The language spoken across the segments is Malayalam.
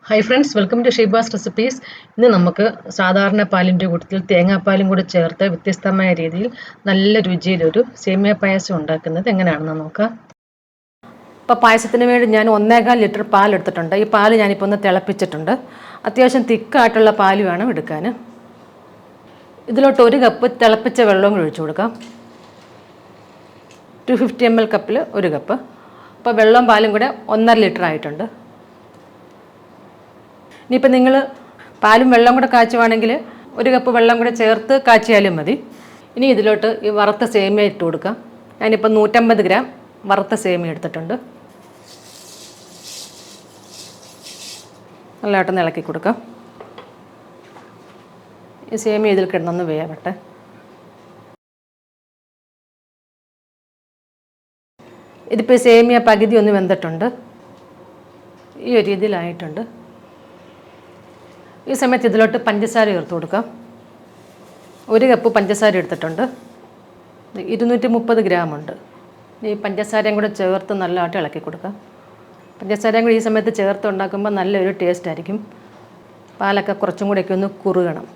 Hi friends, welcome to Sheeba's recipes. ഇന്ന് നമുക്ക് സാധാരണ പാലിൻ്റെ കൂട്ടത്തിൽ തേങ്ങാപ്പാലും കൂടി ചേർത്ത് വ്യത്യസ്തമായ രീതിയിൽ നല്ല രുചിയിലൊരു സേമിയ പായസം ഉണ്ടാക്കുന്നത് എങ്ങനെയാണെന്ന് നോക്കാം. ഇപ്പോൾ പായസത്തിന് വേണ്ടി ഞാൻ 1.25 ലിറ്റർ പാൽ എടുത്തിട്ടുണ്ട്. ഈ പാൽ ഞാനിപ്പോൾ ഒന്ന് തിളപ്പിച്ചിട്ടുണ്ട്. അത്യാവശ്യം തിക്കായിട്ടുള്ള പാൽ വേണം എടുക്കാൻ. ഇതിലോട്ട് 1 കപ്പ് തിളപ്പിച്ച വെള്ളവും കൂടി ഒഴിച്ചു കൊടുക്കാം. 250 ml കപ്പിൽ 1 കപ്പ്. അപ്പോൾ വെള്ളവും പാലും കൂടെ 1.5 ലിറ്റർ ആയിട്ടുണ്ട്. ഇനിയിപ്പോൾ നിങ്ങൾ പാലും വെള്ളം കൂടെ കാച്ചുവാണെങ്കിൽ 1 കപ്പ് വെള്ളം കൂടെ ചേർത്ത് കാച്ചിയാലും മതി. ഇനി ഇതിലോട്ട് ഈ വറുത്ത സേമിയ ഇട്ട് കൊടുക്കാം. ഞാനിപ്പോൾ 150 ഗ്രാം വറുത്ത സേമിയ എടുത്തിട്ടുണ്ട്. നല്ലതായിട്ടൊന്ന് ഇളക്കി കൊടുക്കാം. ഈ സേമിയ ഇതിൽ കിടന്നൊന്ന് വേവട്ടെ. ഇതിപ്പോൾ സേമിയ പകുതി ഒന്ന് വെന്തിട്ടുണ്ട്. ഈ ഒരു രീതിയിലായിട്ടുണ്ട്. ഈ സമയത്ത് ഇതിലോട്ട് പഞ്ചസാര ചേർത്ത് കൊടുക്കാം. 1 കപ്പ് പഞ്ചസാര എടുത്തിട്ടുണ്ട്. 230 ഗ്രാം ഉണ്ട്. ഈ പഞ്ചസാരയും കൂടെ ചേർത്ത് നല്ലതായിട്ട് ഇളക്കി കൊടുക്കാം. പഞ്ചസാരയും കൂടി ഈ സമയത്ത് ചേർത്ത് ഉണ്ടാക്കുമ്പോൾ നല്ലൊരു ടേസ്റ്റ് ആയിരിക്കും. പാലൊക്കെ കുറച്ചും കൂടെയൊക്കെ ഒന്ന് കുറുകണം.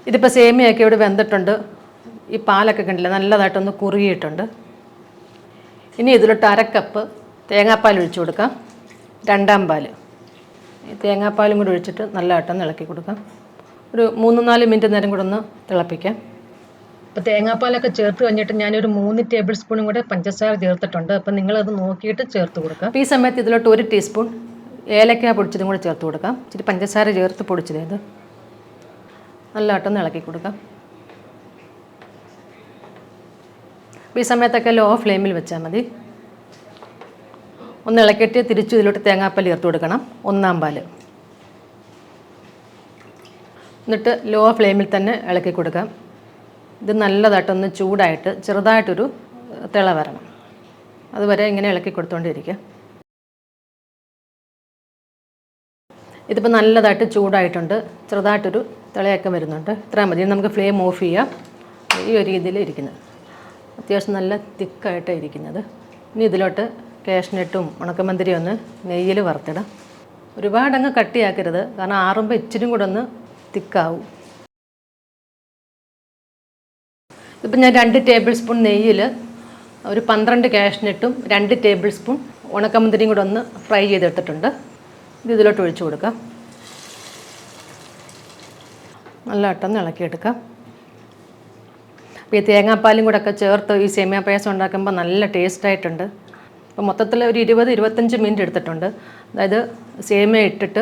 ഇതിപ്പോൾ സേമിയൊക്കെ ഇവിടെ വെന്തിട്ടുണ്ട്. ഈ പാലൊക്കെ കണ്ടില്ല, നല്ലതായിട്ടൊന്ന് കുറുകിയിട്ടുണ്ട്. ഇനി ഇതിലോട്ട് 1/2 കപ്പ് തേങ്ങാപ്പാൽ ഒഴിച്ചു കൊടുക്കാം. 2ാം പാൽ. ഈ തേങ്ങാപ്പാലും കൂടി ഒഴിച്ചിട്ട് നല്ലതായിട്ടൊന്ന് ഇളക്കി കൊടുക്കാം. ഒരു 3-4 മിനിറ്റ് നേരം കൂടെ ഒന്ന് തിളപ്പിക്കാം. അപ്പോൾ തേങ്ങാപ്പാലൊക്കെ ചേർത്ത് കഴിഞ്ഞിട്ട് ഞാനൊരു 3 ടേബിൾ സ്പൂണും കൂടെ പഞ്ചസാര ചേർത്തിട്ടുണ്ട്. അപ്പം നിങ്ങളത് നോക്കിയിട്ട് ചേർത്ത് കൊടുക്കാം. ഈ സമയത്ത് ഇതിലോട്ട് 1 ടീസ്പൂൺ ഏലക്ക പൊടിച്ചതും കൂടെ ചേർത്ത് കൊടുക്കാം. ഇച്ചിരി പഞ്ചസാര ചേർത്ത് പൊടിച്ചത് ഇത് നല്ലതായിട്ടൊന്ന് ഇളക്കി കൊടുക്കാം. ഈ സമയത്തൊക്കെ ലോ ഫ്ലെയിമിൽ വെച്ചാൽ മതി. ഒന്ന് ഇളക്കിയിട്ട് തിരിച്ചു ഇതിലോട്ട് തേങ്ങാപ്പാൽ ചേർത്ത് കൊടുക്കണം. 1ാം പാൽ. എന്നിട്ട് ലോ ഫ്ലെയിമിൽ തന്നെ ഇളക്കി കൊടുക്കാം. ഇത് നല്ലതായിട്ടൊന്ന് ചൂടായിട്ട് ചെറുതായിട്ടൊരു തിള വരണം. അതുവരെ ഇങ്ങനെ ഇളക്കി കൊടുത്തുകൊണ്ടിരിക്കുക. ഇതിപ്പോൾ നല്ലതായിട്ട് ചൂടായിട്ടുണ്ട്. ചെറുതായിട്ടൊരു തിളയൊക്കെ വരുന്നുണ്ട്. ഇത്രയും മതി. നമുക്ക് ഫ്ലെയിം ഓഫ് ചെയ്യാം. ഈ ഒരു രീതിയിൽ ഇരിക്കുന്നത് അത്യാവശ്യം നല്ല തിക്കായിട്ടാണ് ഇരിക്കുന്നത്. ഇനി ഇതിലോട്ട് കാഷ്നട്ടും ഉണക്കമന്തിരിയും ഒന്ന് നെയ്യിൽ വറുത്തിടാം. ഒരുപാടങ്ങ് കട്ടിയാക്കരുത്, കാരണം ആറുമ്പോൾ ഇച്ചിരി കൂടെ ഒന്ന് തിക്കാവും. ഇപ്പം ഞാൻ 2 ടേബിൾ സ്പൂൺ നെയ്യിൽ ഒരു 12 കാഷ്നട്ടും 2 ടേബിൾ സ്പൂൺ ഉണക്കമന്തിരിയും കൂടെ ഒന്ന് ഫ്രൈ ചെയ്തെടുത്തിട്ടുണ്ട്. ഇത് ഇതിലോട്ട് ഒഴിച്ചു കൊടുക്കാം. നല്ലതായിട്ടൊന്ന് ഇളക്കിയെടുക്കാം. അപ്പോൾ ഈ തേങ്ങാപ്പാലും കൂടെ ഒക്കെ ചേർത്ത് ഈ സേമിയ പായസം ഉണ്ടാക്കുമ്പോൾ നല്ല ടേസ്റ്റായിട്ടുണ്ട്. അപ്പോൾ മൊത്തത്തിൽ ഒരു 20-25 മിനിറ്റ് എടുത്തിട്ടുണ്ട്. അതായത് സേമിയ ഇട്ടിട്ട്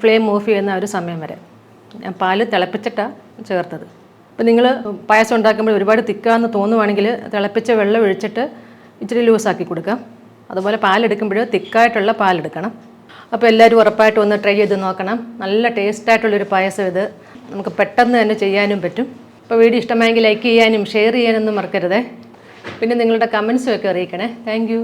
ഫ്ലെയിം ഓഫ് ചെയ്യുന്ന ഒരു സമയം വരെ. ഞാൻ പാല് തിളപ്പിച്ചിട്ടാണ് ചേർത്തത്. അപ്പോൾ നിങ്ങൾ പായസം ഉണ്ടാക്കുമ്പോൾ ഒരുപാട് തിക്കാന്ന് തോന്നുവാണെങ്കിൽ തിളപ്പിച്ച വെള്ളം ഒഴിച്ചിട്ട് ഇച്ചിരി ലൂസാക്കി കൊടുക്കാം. അതുപോലെ പാലെടുക്കുമ്പോൾ തിക്കായിട്ടുള്ള പാലെടുക്കണം. അപ്പോൾ എല്ലാവരും ഉറപ്പായിട്ട് ഒന്ന് ട്രൈ ചെയ്ത് നോക്കണം. നല്ല ടേസ്റ്റായിട്ടുള്ളൊരു പായസം ഇത്. നമുക്ക് പെട്ടെന്ന് തന്നെ ചെയ്യാനും പറ്റും. അപ്പോൾ വീഡിയോ ഇഷ്ടമായെങ്കിൽ ലൈക്ക് ചെയ്യാനും ഷെയർ ചെയ്യാനൊന്നും മറക്കരുതേ. പിന്നെ നിങ്ങളുടെ കമൻസും ഒക്കെ അറിയിക്കണേ. Thank you.